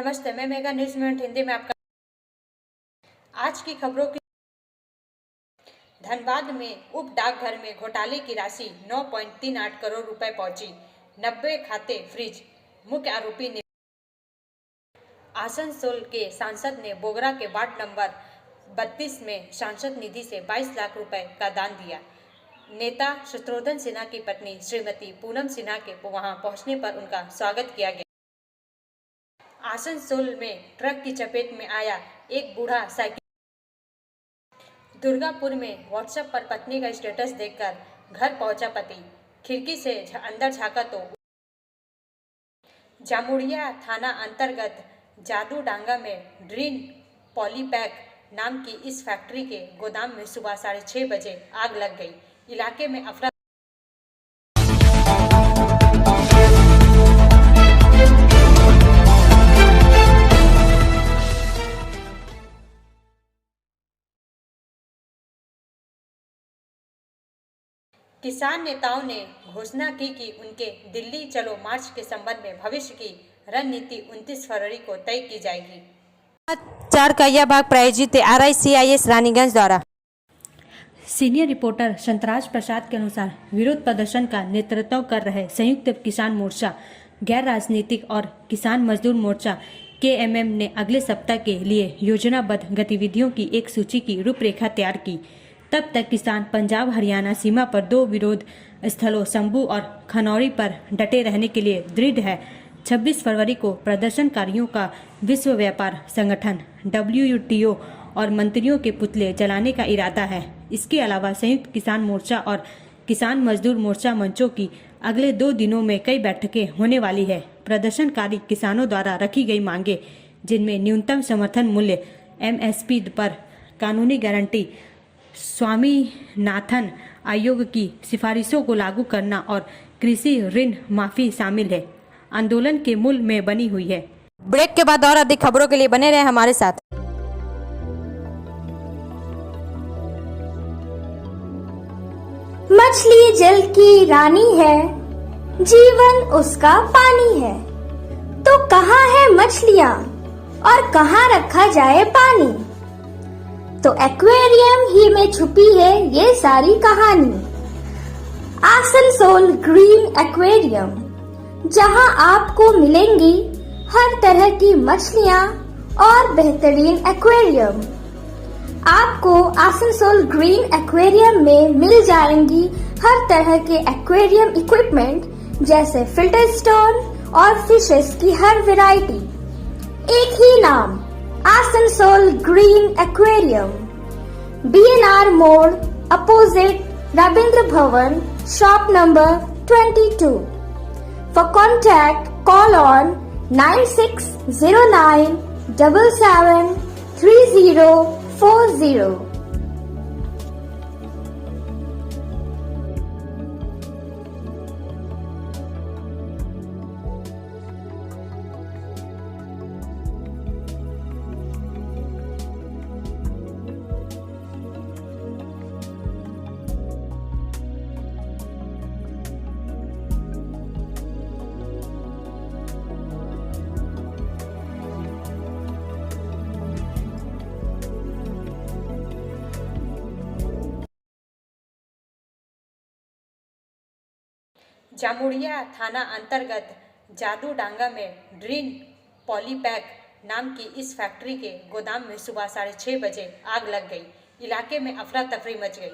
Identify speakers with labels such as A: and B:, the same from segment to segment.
A: नमस्ते, मैं mega news minute Hindi में आपका आज की खबरों की। धनबाद में उप डाकघर में घोटाले की राशि 9.38 करोड़ रुपए पहुंची, 90 खाते फ्रीज, मुख्य आरोपी ने। आसनसोल के सांसद ने बोगरा के वार्ड नंबर 32 में सांसद निधि से 22 लाख रुपए का दान दिया। नेता शत्रुघ्न सिन्हा की पत्नी श्रीमती पूनम सिन्हा के वहां पहुंचने पर उनका स्वागत किया गया। आसनसोल में ट्रक की चपेट में आया एक बूढ़ा साइकिल। दुर्गापुर में व्हाट्सएप पर पत्नी का स्टेटस देखकर घर पहुंचा पति, खिड़की से अंदर झांका तो। जामुड़िया थाना अंतर्गत जादूडांगा में ड्रीन पॉलीपैक नाम की इस फैक्ट्री के गोदाम में सुबह 6:30 बजे आग लग गई। इलाके में अफरा किसान नेताओं ने घोषणा की कि उनके दिल्ली चलो मार्च के संबंध में भविष्य की रणनीति 29 फरवरी को तय की जाएगी।
B: 4 का यह भाग प्रायोजित RICIS रानीगंज द्वारा।
C: सीनियर रिपोर्टर संतराज प्रसाद के अनुसार विरोध प्रदर्शन का नेतृत्व कर रहे संयुक्त किसान मोर्चा, गैर राजनीतिक और किसान मजदूर मोर्चा KMM ने अगले सप्ताह के लिए योजनाबद्ध गतिविधियों की एक सूची की रूपरेखा तैयार की। तब तक किसान पंजाब हरियाणा सीमा पर 2 विरोध स्थलों शंभू और खनौरी पर डटे रहने के लिए दृढ़ है। 26 फरवरी को प्रदर्शनकारियों का विश्व व्यापार संगठन WTO और मंत्रियों के पुतले जलाने का इरादा है। इसके अलावा संयुक्त किसान मोर्चा और किसान मजदूर मोर्चा मंचों की अगले 2 दिनों में कई बैठकें होने वाली है। प्रदर्शनकारी किसानों द्वारा रखी गई मांगे, जिनमें न्यूनतम समर्थन मूल्य MSP पर कानूनी गारंटी, स्वामीनाथन आयोग की सिफारिशों को लागू करना और कृषि ऋण माफी शामिल है, आंदोलन के मूल में बनी हुई है।
B: ब्रेक के बाद और अधिक खबरों के लिए बने रहे हमारे साथ।
D: मछली जल की रानी है, जीवन उसका पानी है। तो कहाँ है मछलियाँ और कहाँ रखा जाए पानी? तो एक्वेरियम ही में छुपी है ये सारी कहानी। आसनसोल ग्रीन एक्वेरियम, जहां आपको मिलेंगी हर तरह की मछलियां और बेहतरीन एक्वेरियम। आपको आसनसोल ग्रीन एक्वेरियम में मिल जाएंगी हर तरह के एक्वेरियम इक्विपमेंट, जैसे फिल्टर स्टोन और फिशेस की हर वैरायटी। एक ही नाम, आसनसोल ग्रीन एक्वेरियम, BNR मोड़ opposite Ravindra Bhavan, shop number 22। For contact, call on 9609 77 3040।
A: Jamuria थाना अंतर्गत जादूडांगा में ड्रीन पॉलीपैक नाम की इस फैक्ट्री के गोदाम में सुबह 6:30 बजे आग लग गई। इलाके में अफरा तफरी मच गई।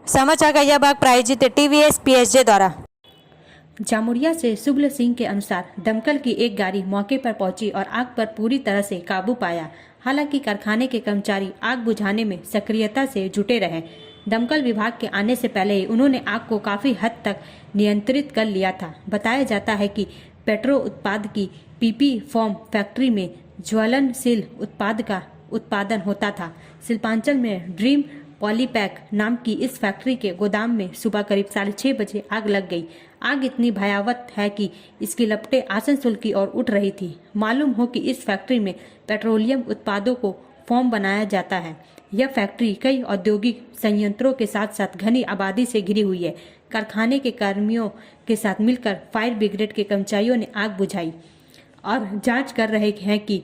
B: समाचार का यह भाग प्रायोजित TVS PSJ द्वारा।
C: जामुड़िया से सुबल सिंह के अनुसार दमकल की एक गाड़ी मौके पर पहुंची और आग पर पूरी तरह से काबू पाया। हालांकि कारखाने के कर्मचारी आग बुझाने में सक्रियता से जुटे रहे। दमकल विभाग के आने से पहले ही उन्होंने आग को काफी हद तक नियंत्रित कर लिया था। बताया जाता है कि पेट्रो उत्पाद की PP फॉर्म फैक्ट्री में ज्वलनशील उत्पाद का उत्पादन होता था। शिल्पांचल में ड्रीम पॉलीपैक नाम की इस फैक्ट्री के गोदाम में सुबह करीब 6:30 बजे आग लग गई। आग इतनी भयावह है कि इसकी लपटें आसनसोल की ओर उठ रही थी। मालूम हो कि इस फैक्ट्री में पेट्रोलियम उत्पादों को फॉर्म बनाया जाता है। यह फैक्ट्री कई औद्योगिक संयंत्रों के साथ साथ घनी आबादी से घिरी हुई है। कारखाने के कर्मियों के साथ मिलकर फायर ब्रिगेड के कर्मचारियों ने आग बुझाई और जांच कर रहे हैं कि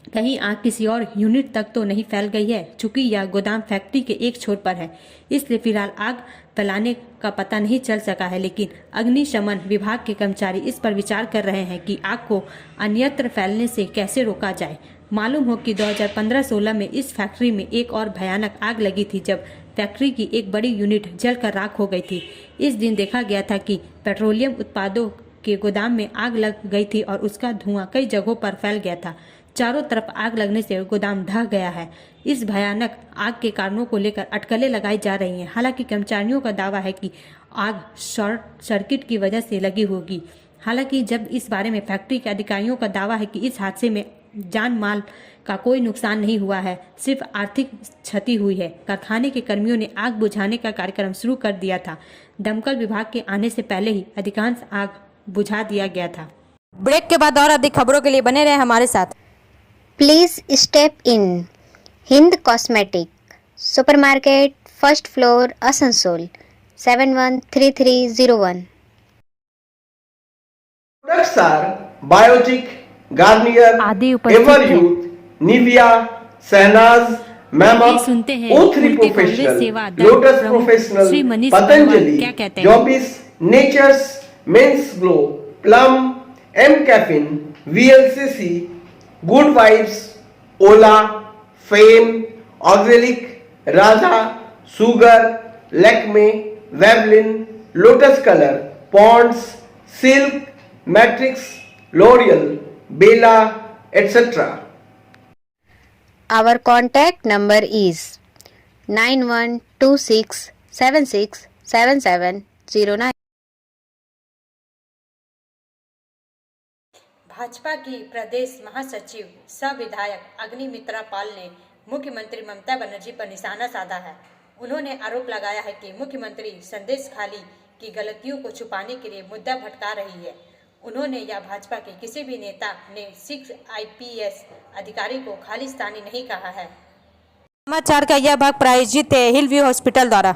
C: कहीं आग किसी और यूनिट तक तो नहीं फैल गई है। चूंकि यह गोदाम फैक्ट्री के एक छोर पर है, इसलिए फिलहाल आग फैलाने का पता नहीं चल सका है, लेकिन अग्निशमन विभाग के कर्मचारी इस पर विचार कर रहे हैं कि आग को अन्यत्र फैलने से कैसे रोका जाए। मालूम हो कि 2015-16 में इस फैक्ट्री में एक और भयानक आग लगी थी, जब फैक्ट्री की एक बड़ी यूनिट जलकर राख हो गई थी। इस दिन देखा गया था कि पेट्रोलियम उत्पादों के गोदाम में आग लग गई थी और उसका धुआं कई जगहों पर फैल गया था। चारों तरफ आग लगने से गोदाम ढह गया है। इस भयानक आग के कारणों को लेकर अटकलें लगाई जा रही हैं। हालांकि कर्मचारियों का दावा है कि आग शॉर्ट सर्किट की वजह से लगी होगी। हालांकि जब इस बारे में फैक्ट्री के अधिकारियों का दावा है कि इस हादसे में जान माल का कोई नुकसान नहीं हुआ है, सिर्फ आर्थिक क्षति हुई है। कारखाने के कर्मियों ने आग बुझाने का कार्यक्रम शुरू कर दिया था। दमकल विभाग के आने से पहले ही अधिकांश आग बुझा दिया गया था।
B: ब्रेक के बाद और अधिक खबरों के लिए बने रहे हमारे साथ।
E: Please step in. Hind Cosmetic, Supermarket, First Floor, Asansol, 713301.
F: Products are Biotic, Garnier,
C: आदि उपस्थित
F: Everyouth, Nivea, Sahnaz, Mammoth,
C: सुनते हैं
F: O3
C: मूर्ति कांग्रेस सेवा
F: Professional,
C: दल
F: Lotus
C: प्रमुख
F: Professional,
C: श्री मनीष
F: Patanjali,
C: क्या कहते हैं।
F: Jobis, Nature's, Men's Glow, Plum, M Caffeine, VLCC, Good Vibes, Ola, Fame, Auxilic, Radha, Sugar, Lakme, Vavlin, Lotus Color, Ponds, Silk, Matrix, L'Oreal, Bella, etc.
E: Our contact number is 9126767709.
A: Bhajpa की प्रदेश महासचिव सह विधायक अग्निमित्रा पाल ने मुख्यमंत्री ममता बनर्जी पर निशाना साधा है। उन्होंने आरोप लगाया है कि मुख्यमंत्री संदेश खाली की गलतियों को छुपाने के लिए मुद्दा भटका रही है। उन्होंने या भाजपा के किसी भी नेता ने सिख IPS अधिकारी को खालिस्तानी नहीं कहा है।
B: समाचार का यह भाग प्रायोजित है हिल व्यू हॉस्पिटल द्वारा।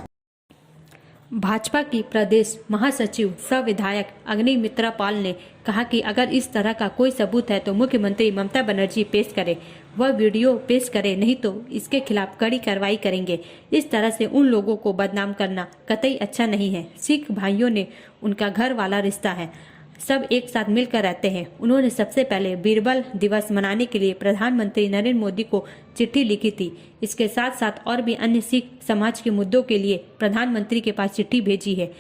C: भाजपा की प्रदेश महासचिव सह विधायक अग्निमित्रा पाल ने कहा कि अगर इस तरह का कोई सबूत है तो मुख्यमंत्री ममता बनर्जी पेश करे, वह वीडियो पेश करे, नहीं तो इसके खिलाफ कड़ी कार्रवाई करेंगे। इस तरह से उन लोगों को बदनाम करना कतई अच्छा नहीं है। सिख भाइयों ने उनका घर वाला रिश्ता है, सब एक साथ मिलकर रहते हैं। उन्होंने सबसे पहले बीरबल दिवस मनाने के लिए प्रधानमंत्री नरेंद्र मोदी को चिट्ठी लिखी थी। इसके साथ साथ और भी अन्य सिख समाज के मुद्दों के लिए प्रधानमंत्री के पास चिट्ठी भेजी है।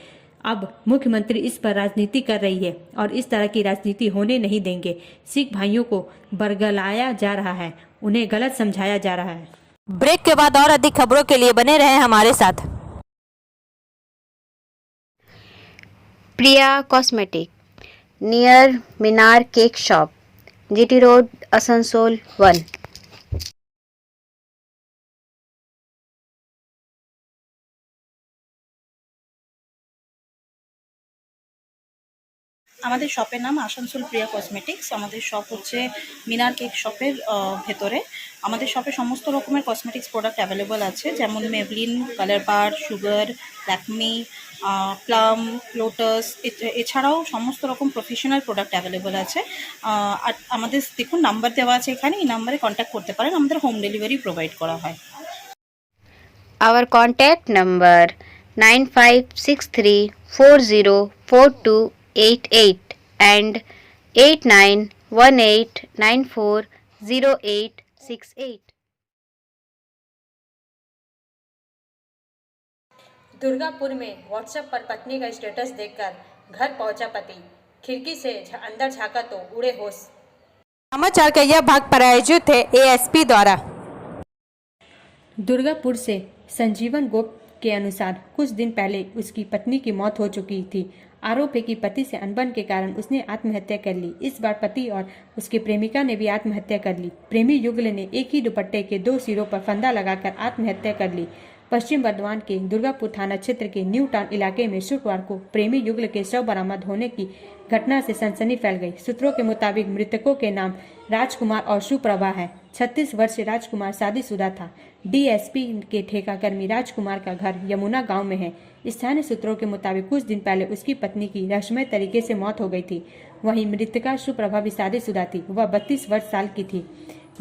C: अब मुख्यमंत्री इस पर राजनीति कर रही है और इस तरह की राजनीति होने नहीं देंगे। सिख भाइयों को बरगलाया जा रहा है, उन्हें गलत समझाया जा रहा है।
B: ब्रेक के बाद और अधिक खबरों के लिए बने रहे हमारे साथ।
E: Priya cosmetic, near Minar cake shop, GT road, Asansol 1।
G: আমাদের শপের নাম আসানসোল প্রিয়া কসমেটিক্স। আমাদের শপ হচ্ছে মিনার কেক শপের ভেতরে। আমাদের শপে সমস্ত রকমের কসমেটিক্স প্রোডাক্ট অ্যাভেলেবল আছে, যেমন মেভলিন, কালার বার, সুগার, ল্যাকমি, প্লাম, লোটাস, এছাড়াও সমস্ত রকম প্রফেশনাল প্রোডাক্ট অ্যাভেলেবল আছে। আর আমাদের দেখুন নাম্বার দেওয়া আছে এখানে, এই নাম্বারে কন্ট্যাক্ট করতে পারেন। আমাদের হোম ডেলিভারি প্রোভাইড করা হয়।
E: Our contact number 9563404288 and 8918940868।
A: Durgapur में व्हाट्सएप पर पत्नी का स्टेटस देखकर घर पहुंचा पति, खिड़की से अंदर झांका तो उड़े होश।
B: समाचार का यह भाग प्रायोजित है ASP द्वारा।
C: दुर्गापुर से संजीवन गोप के अनुसार कुछ दिन पहले उसकी पत्नी की मौत हो चुकी थी। आरोप है कि पति से अनबन के कारण उसने आत्महत्या कर ली। इस बार पति और उसकी प्रेमिका ने भी आत्महत्या कर ली। प्रेमी युगल ने एक ही दुपट्टे के 2 सिरों पर फंदा लगाकर आत्महत्या कर ली। पश्चिम बर्धमान के दुर्गापुर थाना क्षेत्र के न्यू टाउन इलाके में शुक्रवार को प्रेमी युगल के शव बरामद होने की घटना से सनसनी फैल गई। सूत्रों के मुताबिक मृतकों के नाम राजकुमार और सुप्रभा है। 36 वर्षीय राजकुमार शादीशुदा था। डीएसपी के ठेकाकर्मी राजकुमार का घर यमुना गांव में है। स्थानीय सूत्रों के मुताबिक कुछ दिन पहले उसकी पत्नी की रहस्यमय तरीके से मौत हो गई थी। वहीं मृतका सुप्रभा भी शादीशुदा थी। वह 32 वर्ष साल की थी।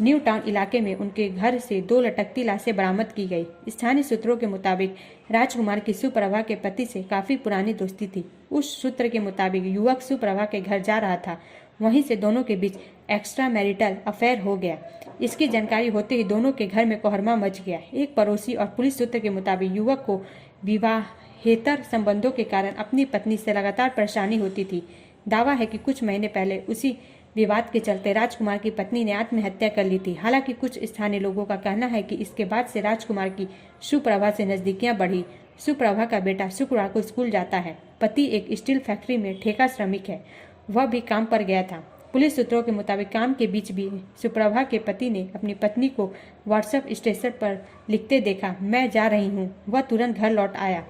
C: न्यू टाउन इलाके में उनके घर से 2 लटकती लाशें बरामद की गई। स्थानीय सूत्रों के मुताबिक राजकुमार की सुप्रभा के पति से काफी पुरानी दोस्ती थी। उस सूत्र के मुताबिक युवक सुप्रभा के घर जा रहा था, वहीं से दोनों के बीच एक्स्ट्रा मैरिटल अफेयर हो गया। इसकी जानकारी होते ही दोनों के घर में कोहरमा मच गया। एक पड़ोसी और पुलिस सूत्र के मुताबिक युवक को विवाहेतर संबंधों के कारण अपनी पत्नी से लगातार परेशानी होती थी। दावा है कि कुछ महीने पहले उसी विवाद के चलते राजकुमार की पत्नी ने आत्महत्या कर ली थी। हालांकि कुछ स्थानीय लोगों का कहना है कि इसके बाद से राजकुमार की सुप्रभा से नजदीकियां बढ़ी। सुप्रभा का बेटा शुक्रवार को स्कूल जाता है। पति एक स्टील फैक्ट्री में ठेका श्रमिक है, वह भी काम पर गया था। पुलिस सूत्रों के मुताबिक काम के बीच भी सुप्रभा के पति ने अपनी पत्नी को व्हाट्सएप स्टेटस पर लिखते देखा, मैं जा रही हूँ। वह तुरंत घर लौट आया।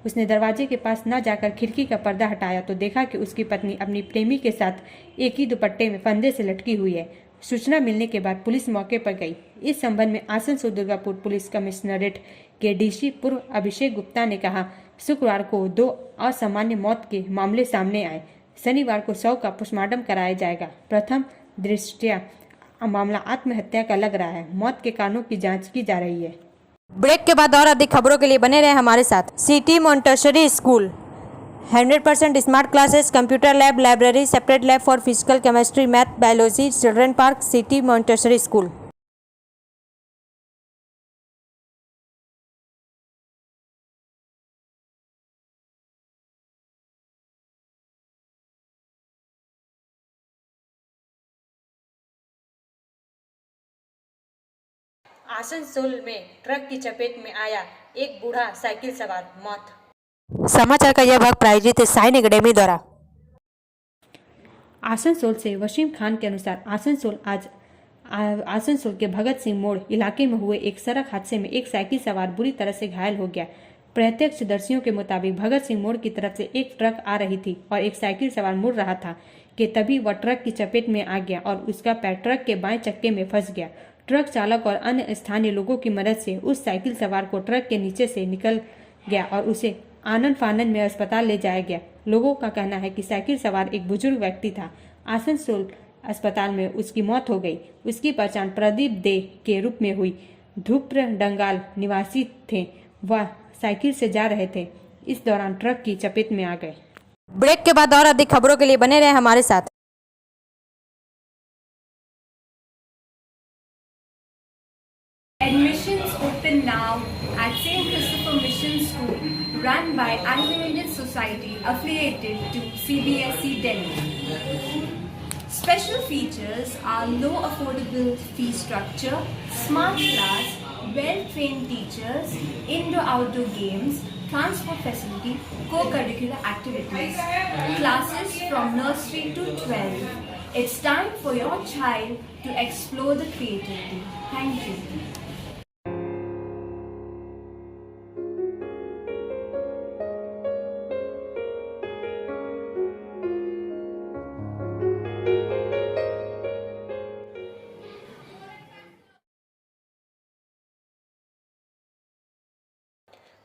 C: उसने दरवाजे के पास न जाकर खिड़की का पर्दा हटाया तो देखा कि उसकी पत्नी अपनी प्रेमी के साथ एक ही दुपट्टे में फंदे से लटकी हुई है। सूचना मिलने के बाद पुलिस मौके पर गई। इस संबंध में आसनसोल दुर्गापुर पुलिस कमिश्नरेट के डीसी पूर्व अभिषेक गुप्ता ने कहा, शुक्रवार को 2 असामान्य मौत के मामले सामने आए। शनिवार को शव का पोस्टमार्टम कराया जाएगा। प्रथम दृष्टया मामला आत्महत्या का लग रहा है। मौत के कारणों की जांच की जा रही है।
B: ब्रेक के बाद और अधिक खबरों के लिए बने रहे हमारे साथ। City Montessori school 100% smart classes, computer lab, library, separate lab for physical, chemistry, math, biology, children park, city Montessori school.
A: Asansol में ट्रक की चपेट में आया एक बूढ़ा साइकिल सवार, मौत।
B: समाचार का यह भाग प्रायोजित है साइन एकेडमी द्वारा।
C: आसनसोल से वसीम खान के अनुसार आसनसोल के भगत सिंह मोड़ इलाके में हुए एक सड़क हादसे में एक साइकिल सवार बुरी तरह से घायल हो गया। प्रत्यक्षदर्शियों के मुताबिक भगत सिंह मोड़ की तरफ से एक ट्रक आ रही थी और एक साइकिल सवार मुड़ रहा था कि तभी वह ट्रक की चपेट में आ गया और उसका पैर ट्रक के बाएं चक्के में फंस गया। ट्रक चालक और अन्य स्थानीय लोगों की मदद से उस साइकिल सवार को ट्रक के नीचे से निकल गया और उसे आनंद फानंद में अस्पताल ले जाया गया। लोगों का कहना है कि साइकिल सवार एक बुजुर्ग व्यक्ति था। आसनसोल अस्पताल में उसकी मौत हो गई। उसकी पहचान प्रदीप दे के रूप में हुई। धूप्र डंगाल निवासी थे। वह साइकिल से जा रहे थे, इस दौरान ट्रक की चपेट में आ गए।
B: ब्रेक के बाद और अधिक खबरों के लिए बने रहे हमारे साथ।
H: Admissions open now at St. Christopher Mission School, run by Anglo-Indian Society affiliated to CBSE Delhi. Special features are low affordable fee structure, smart class, well-trained teachers, indoor-outdoor games, transport facility, co-curricular activities, classes from nursery to 12. It's time for your child to explore the creativity. Thank you.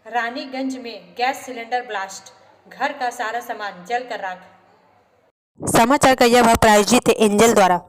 A: Raniganj में gas cylinder blast, घर का सारा सामान जलकर राख।
B: समाचार का यह भाग प्रायोजित है एंजल द्वारा।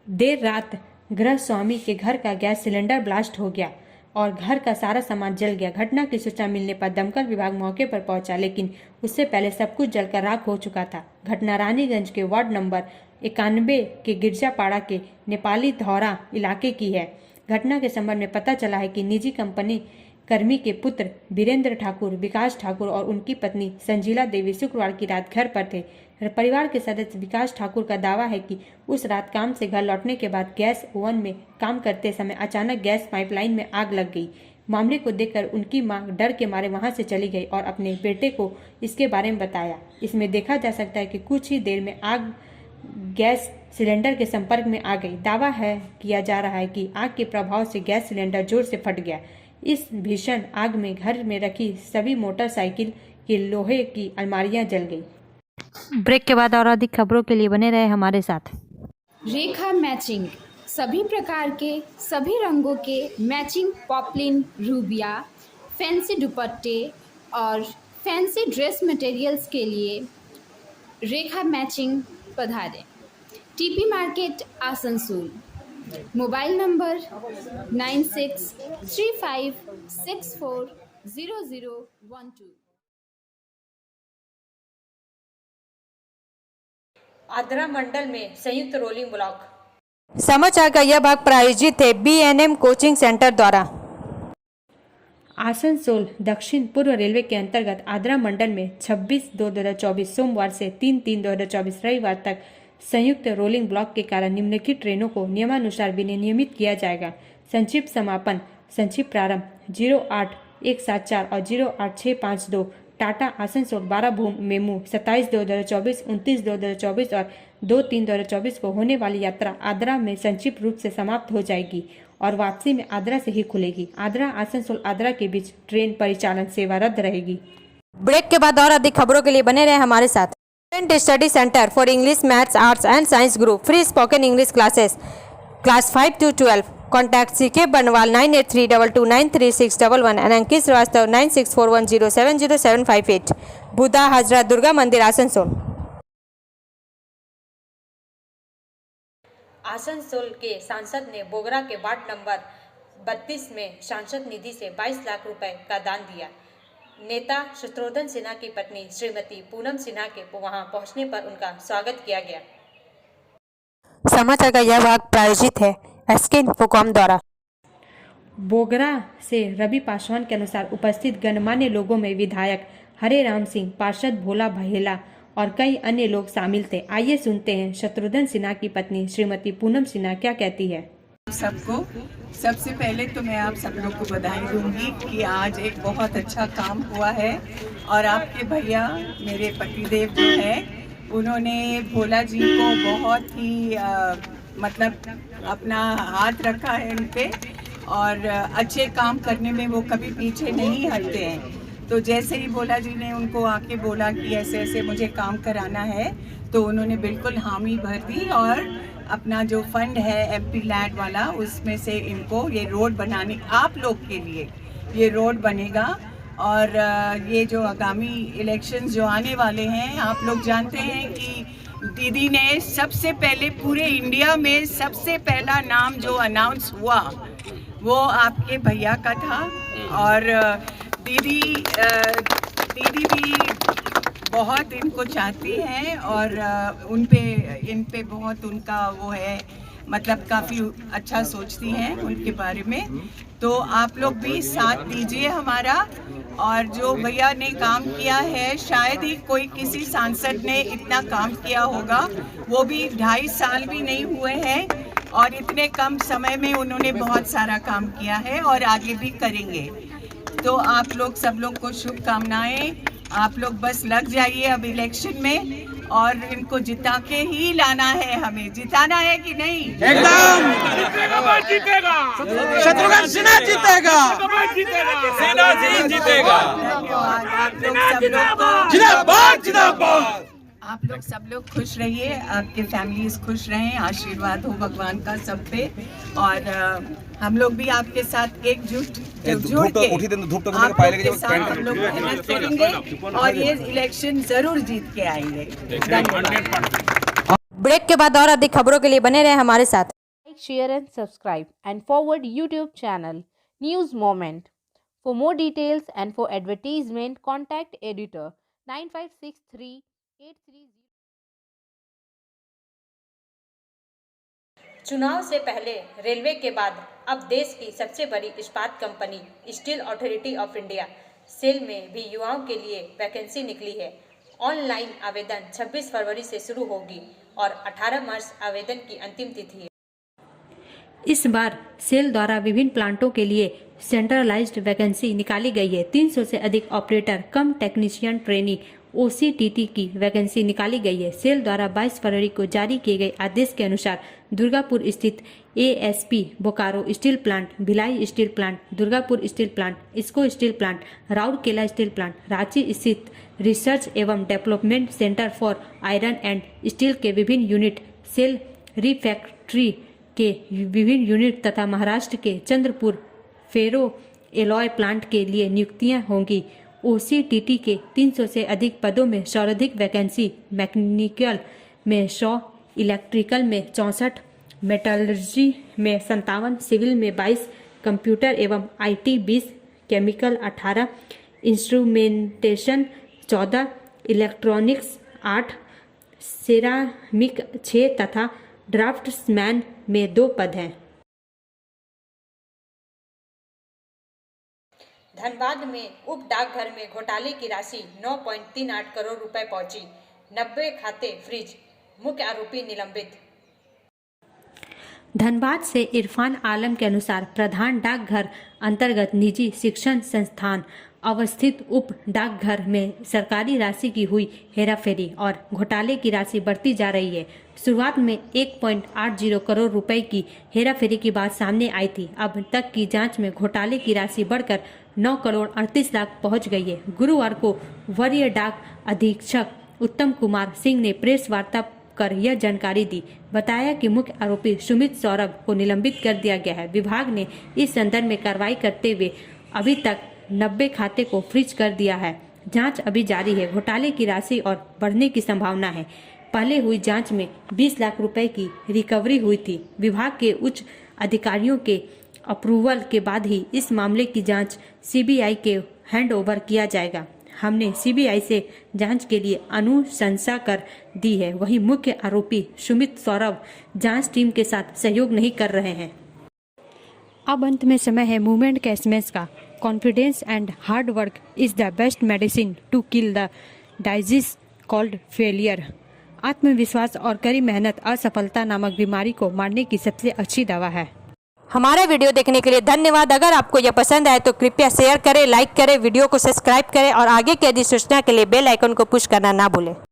C: देर रात गृह स्वामी के घर का गैस सिलेंडर ब्लास्ट हो गया और घर का सारा सामान जल गया। घटना की सूचना मिलने पर दमकल विभाग मौके पर पहुंचा, लेकिन उससे पहले सब कुछ जलकर राख हो चुका था। घटना रानीगंज के वार्ड नंबर 91 के गिरजापाड़ा के नेपाली धौरा इलाके की है। घटना के संबंध में पता चला है कि निजी कंपनी कर्मी के पुत्र वीरेंद्र ठाकुर, विकास ठाकुर और उनकी पत्नी संजीला देवी शुक्रवार की रात घर पर थे। परिवार के सदस्य विकास ठाकुर का दावा है कि उस रात काम से घर लौटने के बाद गैस ओवन में काम करते समय अचानक गैस पाइपलाइन में आग लग गई। मामले को देखकर उनकी मां डर के मारे वहां से चली गई और अपने बेटे को इसके बारे में बताया। इसमें देखा जा सकता है कि कुछ ही देर में आग गैस सिलेंडर के संपर्क में आ गई। दावा है किया जा रहा है कि आग के प्रभाव से गैस सिलेंडर जोर से फट गया। इस भीषण आग में घर में रखी सभी मोटरसाइकिल की लोहे की अलमारियां जल गई।
B: ब्रेक के बाद और अधिक खबरों के लिए बने रहे हमारे साथ।
I: रेखा मैचिंग सभी प्रकार के सभी रंगों के मैचिंग पॉपलिन रूबिया फैंसी दुपट्टे और फैंसी ड्रेस मटेरियल्स के लिए रेखा मैचिंग पधारें। TP market Asansol. Mobile number 9635640012।
A: Adra मंडल में संयुक्त रोलिंग ब्लॉक।
B: समाचार का यह भाग प्रायोजित है BNM कोचिंग सेंटर द्वारा।
C: आसनसोल दक्षिण पूर्व रेलवे के अंतर्गत आद्रा मंडल में 26/2/2024 सोमवार से 3/3/2024 रविवार तक संयुक्त रोलिंग ब्लॉक के कारण निम्नलिखित ट्रेनों को नियमानुसार विनियमित किया जाएगा। संक्षिप्त समापन संक्षिप्त प्रारंभ 08174 और 08652 टाटा आसनसोल 12 भूम मेमू 27/2/2024, 29/2/2024 और 2/3/2024 को होने वाली यात्रा आद्रा में संक्षिप्त रूप से समाप्त हो जाएगी और वापसी में आद्रा से ही खुलेगी। आद्रा आसनसोल आद्रा के बीच ट्रेन परिचालन सेवा रद्द रहेगी।
B: ब्रेक के बाद और अधिक खबरों के लिए बने रहे हमारे साथ। Study centre for English maths arts and science group free spoken English classes class 5 to 12। Contact CK बनवाल 9832293611 एंड अंकित श्रीवास्तव 9641070758। बुधा हाजरा दुर्गा मंदिर आसनसोल।
A: आसनसोल के सांसद ने बोगरा के वार्ड नंबर 32 में सांसद निधि से 22 लाख रुपए का दान दिया। नेता शत्रुघ्न सिन्हा की पत्नी श्रीमती पूनम सिन्हा के वहां पहुंचने पर उनका स्वागत किया गया।
B: समाचार का यह भाग प्रायोजित है SK इन्फोकॉम द्वारा।
C: बोगरा से रवि पासवान के अनुसार उपस्थित गणमान्य लोगों में विधायक हरे राम सिंह, पार्षद भोला बहेला और कई अन्य लोग शामिल थे। आइए सुनते हैं शत्रुघ्न सिन्हा की पत्नी श्रीमती पूनम सिन्हा क्या कहती है।
J: सबको सबसे पहले तो मैं आप सब लोग को बधाई दूंगी कि आज एक बहुत अच्छा काम हुआ है और आपके भैया मेरे पतिदेव जो है उन्होंने भोला जी को बहुत ही मतलब अपना हाथ रखा है उन पे और अच्छे काम करने में वो कभी पीछे नहीं हटते हैं। तो जैसे ही भोला जी ने उनको आके बोला कि ऐसे ऐसे मुझे काम कराना है तो उन्होंने बिल्कुल हामी भर दी और अपना जो फंड है MP लैंड वाला उसमें से इनको ये रोड बनाने आप लोग के लिए ये रोड बनेगा। और ये जो आगामी इलेक्शंस जो आने वाले हैं आप लोग जानते हैं कि दीदी ने सबसे पहले पूरे इंडिया में सबसे पहला नाम जो अनाउंस हुआ वो आपके भैया का था और दीदी भी बहुत इनको चाहती हैं और इन पे बहुत उनका वो है मतलब काफ़ी अच्छा सोचती हैं उनके बारे में। तो आप लोग भी साथ दीजिए हमारा। और जो भैया ने काम किया है शायद ही कोई किसी सांसद ने इतना काम किया होगा, वो भी 2.5 साल भी नहीं हुए हैं और इतने कम समय में उन्होंने बहुत सारा काम किया है और आगे भी करेंगे। तो आप लोग सब लोग को शुभकामनाएं। आप लोग बस लग जाइए अब इलेक्शन में और इनको जिता के ही लाना है, हमें जिताना है कि नहीं?
F: एकदम जीतेगा, शत्रुघ्न सिन्हा जीतेगा,
J: सिन्हा जी जीतेगा। धन्यवाद। आप लोग सब लोग खुश रहिए, आपके फैमिलीज खुश रहें, आशीर्वाद हो भगवान का सब पे और हम लोग भी आपके साथ एकजुट जुड़ के आपके साथ हम लोग मेहनत करेंगे और ये इलेक्शन जरूर जीत के आएंगे। धन्यवाद।
B: ब्रेक के बाद और अधिक खबरों के लिए बने रहे हमारे साथ।
K: Like, share and subscribe and forward YouTube channel News Moment. For more details and for advertisement, contact editor 956383.
A: चुनाव से पहले रेलवे के बाद अब देश की सबसे बड़ी इस्पात company steel authority of India SAIL में भी युवाओं के लिए वैकेंसी निकली है। ऑनलाइन आवेदन 26 फरवरी से शुरू होगी और 18 मार्च आवेदन की अंतिम तिथि है।
C: इस बार सेल द्वारा विभिन्न प्लांटों के लिए सेंट्रलाइज्ड वैकेंसी निकाली गई है। 300 से अधिक ऑपरेटर कम टेक्नीशियन ट्रेनी OCTT की वैकेंसी निकाली गई है। सेल द्वारा 22 फरवरी को जारी किए गए आदेश के अनुसार दुर्गापुर स्थित ASP Bokaro steel plant, Bhilai steel plant, Durgapur steel plant, IISCO steel plant, Rourkela steel plant, Ranchi स्थित रिसर्च एवं development centre for iron and steel के विभिन्न यूनिट, सेल रिफैक्ट्री के विभिन्न यूनिट तथा महाराष्ट्र के चंद्रपुर फेरो एलॉय प्लांट के लिए नियुक्तियां होंगी। OCTT के 300 से अधिक पदों में सर्वाधिक वैकेंसी मैकेनिकल में 100, इलेक्ट्रिकल में 64, मेटलर्जी में 57, सिविल में 22, कंप्यूटर एवं IT 20, chemical 18, instrumentation 14, electronics 8, ceramic 6 तथा ड्राफ्ट्समैन में 2 पद हैं।
A: धनबाद में उप डाकघर में घोटाले की राशि 9.38 करोड़ रुपए पहुंची, 90 खाते फ्रीज, मुख्य आरोपी निलंबित।
C: धनबाद से इरफान आलम के अनुसार प्रधान डाकघर अंतर्गत निजी शिक्षण संस्थान अवस्थित उप डाकघर में सरकारी राशि की हुई हेराफेरी और घोटाले की राशि बढ़ती जा रही है। शुरुआत में 1.80 करोड़ रुपए की हेराफेरी की बात सामने आई थी। अब तक की जांच में घोटाले की राशि बढ़कर 9 करोड़ 38 लाख पहुंच गई है। गुरुवार को वरीय डाक अधीक्षक उत्तम कुमार सिंह ने प्रेस वार्ता कर यह जानकारी दी। बताया कि मुख्य आरोपी सुमित सौरभ को निलंबित कर दिया गया है। विभाग ने इस संदर्भ में कार्रवाई करते हुए अभी तक 90 खाते को फ्रीज कर दिया है। जांच अभी जारी है। घोटाले की राशि और बढ़ने की संभावना है। पहले हुई जांच में 20 लाख रुपए की रिकवरी हुई थी। विभाग के उच्च अधिकारियों के अप्रूवल के बाद ही इस मामले की जांच CBI के हैंड ओवर किया जाएगा। हमने CBI से जांच के लिए अनुशंसा कर दी है। वहीं मुख्य आरोपी सुमित सौरभ जांच टीम के साथ सहयोग नहीं कर रहे हैं। अब अंत में समय है मूवमेंट के एसएमएस का। Confidence and hard work is the best medicine to kill the disease called failure. आत्मविश्वास और कड़ी मेहनत असफलता नामक बीमारी को मारने की सबसे अच्छी दवा है।
B: हमारा वीडियो देखने के लिए धन्यवाद। अगर आपको यह पसंद आए तो कृपया शेयर करें, लाइक करें, वीडियो को सब्सक्राइब करें और आगे की अधिक सूचना के लिए बेल आइकन को पुश करना ना भूलें।